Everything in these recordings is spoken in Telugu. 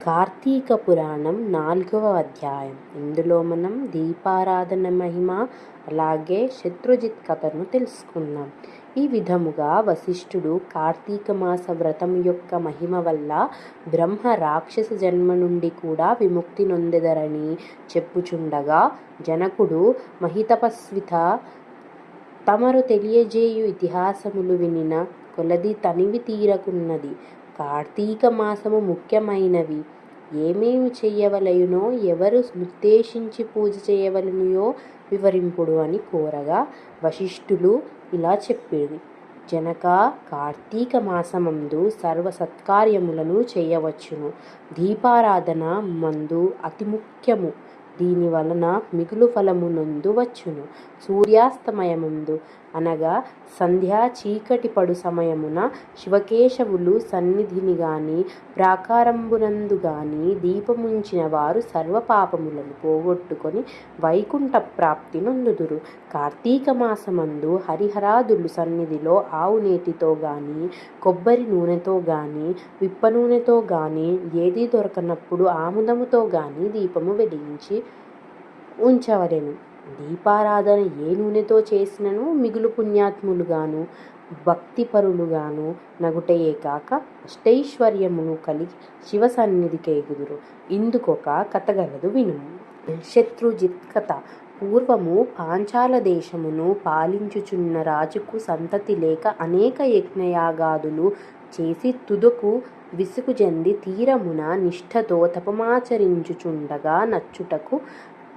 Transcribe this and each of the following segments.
కార్తీక పురాణం 4వ అధ్యాయం. ఇందులో మనం దీపారాధన మహిమ అలాగే శత్రుజిత్ కథను తెలుసుకుందాం. ఈ విధముగా వశిష్ఠుడు కార్తీక మాస వ్రతం యొక్క మహిమ వల్ల బ్రహ్మ రాక్షస జన్మ నుండి కూడా విముక్తి నొందెదరని చెప్పుచుండగా, జనకుడు మహితపస్విత తమరు తెలియజేయు ఇతిహాసములు వినిన కొలది తనివి తీరకున్నది. కార్తీక మాసము ముఖ్యమైనవి. ఏమేమి చెయ్యవలయునో, ఎవరు ఉద్దేశించి పూజ చేయవలెనుయో వివరింపుడు అని కోరగా, వశిష్ఠులు ఇలా చెప్పేది: జనకా, కార్తీక మాసమందు సర్వ సత్కార్యములను చేయవచ్చును. దీపారాధన మందు అతి ముఖ్యము. దీని వలన మిగులు ఫలము నొందవచ్చును. సూర్యాస్తమయమందు అనగా సంధ్యా చీకటి పడు సమయమున శివకేశవులు సన్నిధిని గాని ప్రాకారంబునందు గాని దీపముంచిన వారు సర్వపాపములను పోగొట్టుకొని వైకుంఠ ప్రాప్తి నొందుదురు. కార్తీక మాసమందు హరిహరాదులు సన్నిధిలో ఆవు నేతితో గాని కొబ్బరి నూనెతో గాని విప్ప నూనెతో గాని ఏదీ దొరకనప్పుడు ఆముదముతో గాని దీపము వెలిగించి ఉంచవలెను. దీపారాధన ఏ నూనెతో చేసినను మిగులు పుణ్యాత్ములుగాను భక్తిపరులుగాను నగుటయే కాక అష్టైశ్వర్యమును కలిగి శివ సన్నిధికెగుదురు. ఇందుకొక కథ గలదు, వినుము. శత్రుజిత్ కథ. పూర్వము పాంచాల దేశమును పాలించుచున్న రాజుకు సంతతి లేక అనేక యజ్ఞయాగాదులు చేసి తుదకు విసుగు చెంది తీరమున నిష్ఠతో తపమాచరించుచుండగా నచ్చుటకు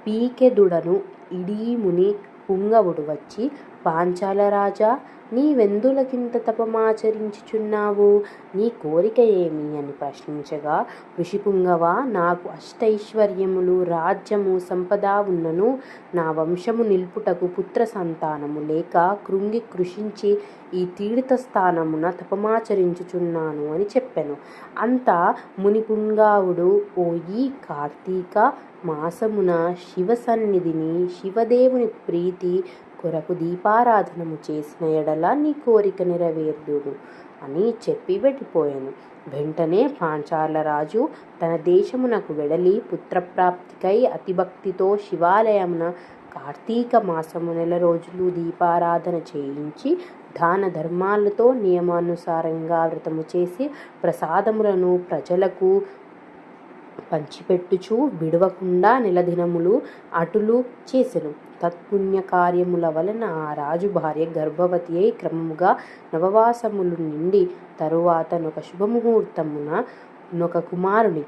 పీకెదుడను ఇడీముని పుంగవుడు వచ్చి, పాంచాల రాజా, నీవెందులకింత తపమాచరించుచున్నావు? నీ కోరిక ఏమి అని ప్రశ్నించగా, ఋషిపుంగవ, నాకు అష్టైశ్వర్యములు రాజ్యము సంపద ఉన్నను నా వంశము నిల్పుటకు పుత్ర సంతానము లేక కృంగి కృషించి ఈ తీర్థస్థానమున తపమాచరించుచున్నాను అని చెప్పెను. అంతా మునిపుంగావుడు, ఓయి కార్తీక మాసమున శివ సన్నిధిని శివదేవుని ప్రీతి కొరకు దీపారాధనము చేసిన ఎడల నీ కోరిక నెరవేరుదును అని చెప్పి వెళ్ళిపోయాను. వెంటనే పాంచాల రాజు తన దేశమునకు వెడలి పుత్రప్రాప్తికై అతిభక్తితో శివాలయమున కార్తీక మాసము 1 రోజులు దీపారాధన చేయించి దాన ధర్మాలతో నియమానుసారంగా వ్రతము చేసి ప్రసాదములను ప్రజలకు పంచిపెట్టుచు విడవకుండా నెలదినములు అటులు చేసెను. తత్పుణ్య కార్యముల వలన ఆ రాజు భార్య గర్భవతి అయి క్రమముగా నవవాసములు నిండి తరువాత నొక శుభముహూర్తమున నొక కుమారుని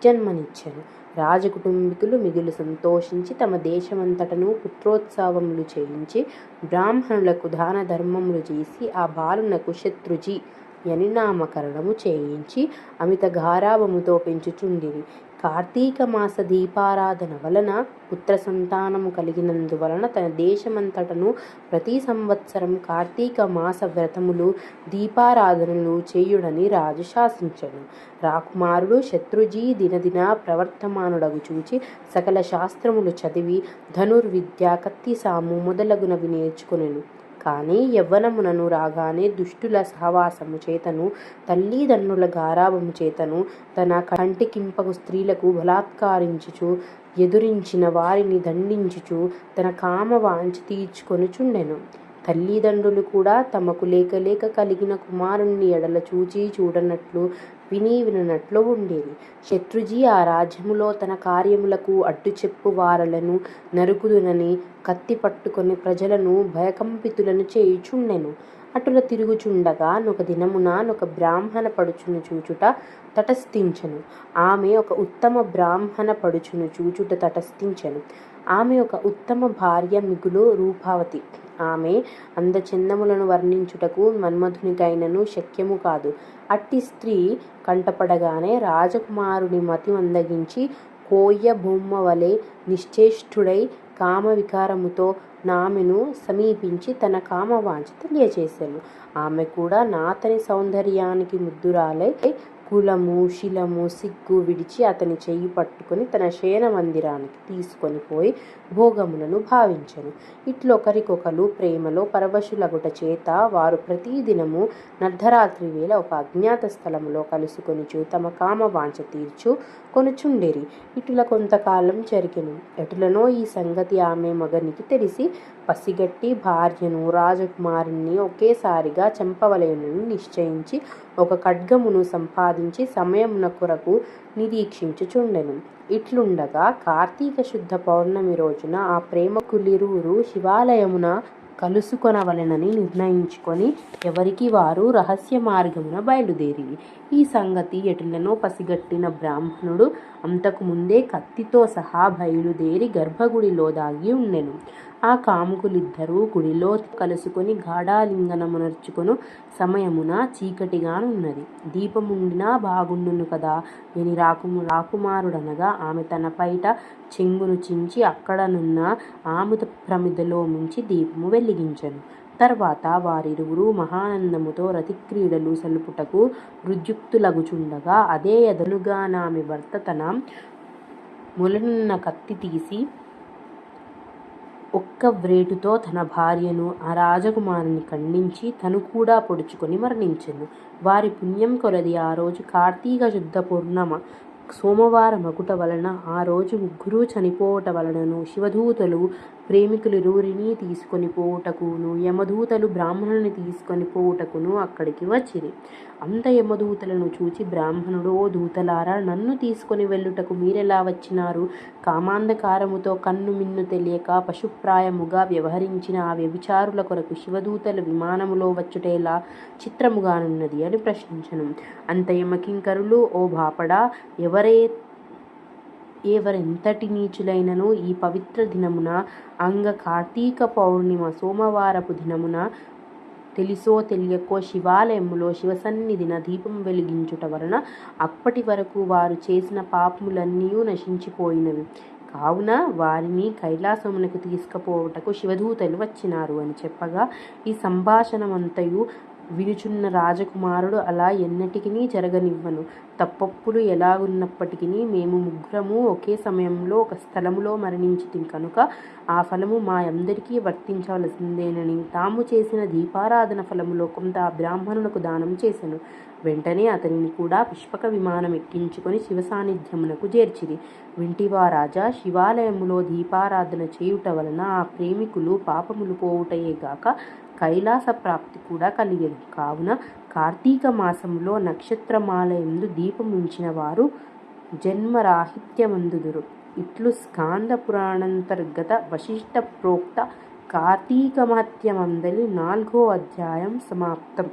జన్మనిచ్చెను. రాజకుటుంబీకులు మిగులు సంతోషించి తమ దేశమంతటను పుత్రోత్సవములు చేయించి బ్రాహ్మణులకు దాన ధర్మములు చేసి ఆ బాలునకు శత్రుజి అని నామకరణము చేయించి అమిత గారాభముతో పెంచుచుండిరి. కార్తీక మాస దీపారాధన వలన పుత్ర సంతానము కలిగినందువలన తన దేశమంతటను ప్రతి సంవత్సరం కార్తీక మాస వ్రతములు దీపారాధనలు చేయుడని రాజు శాసించెను. రాకుమారుడు శత్రుజీ దినదిన ప్రవర్తమానుడగు చూచి సకల శాస్త్రములు చదివి ధనుర్విద్య, కత్తిసాము మొదలగునవి నేర్చుకొనెను. కానీ యవ్వనమునను రాగానే దుష్టుల సహవాసము చేతను తల్లిదండ్రుల గారాభము చేతను తన కంటికింపకు స్త్రీలకు బలాత్కారించుచు ఎదురించిన వారిని దండించుచు తన కామ వాంఛ తీర్చుకొనుచుండెను. తల్లిదండ్రులు కూడా తమకు లేక లేక కలిగిన కుమారుణ్ణి ఎడల చూచి చూడనట్లు విని విననట్లు ఉండేది. శత్రుజీ ఆ రాజ్యములో తన కార్యములకు అడ్డు చెప్పు వారలను నరుకుదునని కత్తి పట్టుకొని ప్రజలను భయకంపితులను చేయుచుండెను. అటుల తిరుగుచుండగా నొక దినమున నొక బ్రాహ్మణ పడుచును చూచుట తటస్థించెను. ఆమె ఒక ఉత్తమ బ్రాహ్మణ పడుచును చూచుట తటస్థించెను. ఆమె ఒక ఉత్తమ భార్య, మిగులు రూపావతి. ఆమె అందచందములను వర్ణించుటకు మన్మధునికైనను శక్యము కాదు. అట్టి స్త్రీ కంటపడగానే రాజకుమారుని మతి మందగించి కోయ బొమ్మ వలె నిశ్చేష్టుడై కామ వికారముతో నామెను సమీపించి తన కామవాంఛ తెలియచేసెను. ఆమె కూడా నాతని సౌందర్యానికి ముద్దురాలై కులము శిలము సిగ్గు విడిచి అతని చెయ్యి పట్టుకొని తన శయన మందిరానికి తీసుకొని పోయి భోగములను భావించెను. ఇట్లొకరికొకరు ప్రేమలో పరవశులగుట చేత వారు ప్రతిదినము నర్ధరాత్రి వేళ ఒక అజ్ఞాత స్థలములో కలుసుకొనుచు తమ కామవాంఛ తీర్చు కొనుచుండిరి. ఇటుల కొంతకాలం జరిగెను. ఎటులనో ఈ సంగతి ఆమె మగనికి తెలిసి పసిగట్టి భార్యను రాజకుమారుణ్ణి ఒకేసారిగా చంపవలెనని నిశ్చయించి ఒక ఖడ్గమును సంపాదించి సమయమున కొరకు నిరీక్షించుచుండెను. ఇట్లుండగా కార్తీక శుద్ధ పౌర్ణమి రోజున ఆ ప్రేమకులిరువురు శివాలయమున కలుసుకొనవలెనని నిర్ణయించుకొని ఎవరికి వారు రహస్య మార్గమున బయలుదేరిరి. ఈ సంగతి ఎటులనో పసిగట్టిన బ్రాహ్మణుడు అంతకు ముందే కత్తితో సహా బయలుదేరి గర్భగుడిలో దాగి ఉండెను. ఆ కాముకులిద్దరూ గుడిలో కలుసుకొని గాఢాలింగనమునర్చుకొను సమయమున చీకటిగానున్నది. దీపముండినా బాగుండును కదా అని రాకుమారుడనగా ఆమె తన పైట చెంగును చించి అక్కడనున్న ఆముద ప్రమిదలో మించి దీపము వెలిగించెను. తర్వాత వారిరువురు మహానందముతో రతిక్రీడలు సలుపుటకు రుద్యుక్తులగుచుండగా అదే ఎదనుగానామె భర్త తన మొలనున్న కత్తి తీసి ఒక్క వ్రేటుతో తన భార్యను ఆ రాజకుమారుని ఖండించి తను కూడా పొడుచుకొని మరణించెను. వారి పుణ్యం కొలది ఆ రోజు కార్తీక శుద్ధ పూర్ణమ సోమవారమగుట వలన ఆ రోజు ముగ్గురూ చనిపోవట వలనను శివదూతలు ప్రేమికులిరువురిని తీసుకొని పోవుటకును యమదూతలు బ్రాహ్మణుని తీసుకొని పోవుటకును అక్కడికి వచ్చిరి. అంత యమదూతలను చూచి బ్రాహ్మణుడు, ఓ దూతలారా, నన్ను తీసుకొని వెళ్ళుటకు మీరెలా వచ్చినారు? కామాంధకారముతో కన్ను మిన్ను తెలియక పశుప్రాయముగా వ్యవహరించిన ఆ వ్యభిచారుల కొరకు శివదూతలు విమానములో వచ్చుటేలా చిత్రముగానున్నది అని ప్రశ్నించెను. అంత యమకింకరులు, ఓ బాపడా, ఎవరెంతటి నీచులైనను ఈ పవిత్ర దినమున అంగ కార్తీక పౌర్ణిమ సోమవారపు దినమున తెలిసో తెలియకో శివాలయములో శివసన్నిధిన దీపం వెలిగించుట వలన అప్పటి వరకు వారు చేసిన పాపములన్నీయూ నశించిపోయినవి. కావున వారిని కైలాసమునకు తీసుకుపోవుటకు శివదూతలు వచ్చినారు అని చెప్పగా ఈ సంభాషణమంతయు వినుచున్న రాజకుమారుడు, అలా ఎన్నటికినీ జరగనివ్వను. తప్పొప్పులు ఎలాగున్నప్పటికీ మేము ముగ్గురము ఒకే సమయంలో ఒక స్థలములో మరణించితిమి కనుక ఆ ఫలము మా అందరికీ వర్తించవలసిందేనని తాము చేసిన దీపారాధన ఫలములో కొంత ఆ బ్రాహ్మణునకు దానం చేసెను. వెంటనే అతనిని కూడా పుష్పక విమానం ఎక్కించుకొని శివ సాన్నిధ్యమునకు చేర్చిరి. వింటివా రాజా, శివాలయములో దీపారాధన చేయుట వలన ఆ ప్రేమికులు పాపములు పోవుటయే గాక కైలాస ప్రాప్తి కూడా కలిగెను. కావున కార్తీక మాసములో నక్షత్రమాలయందు దీపముంచిన వారు జన్మరాహిత్యమందుదురు. ఇట్లు స్కాంద పురాణాంతర్గత వశిష్ఠ ప్రోక్త కార్తీక మహత్యమందలి 4వ అధ్యాయం సమాప్తం.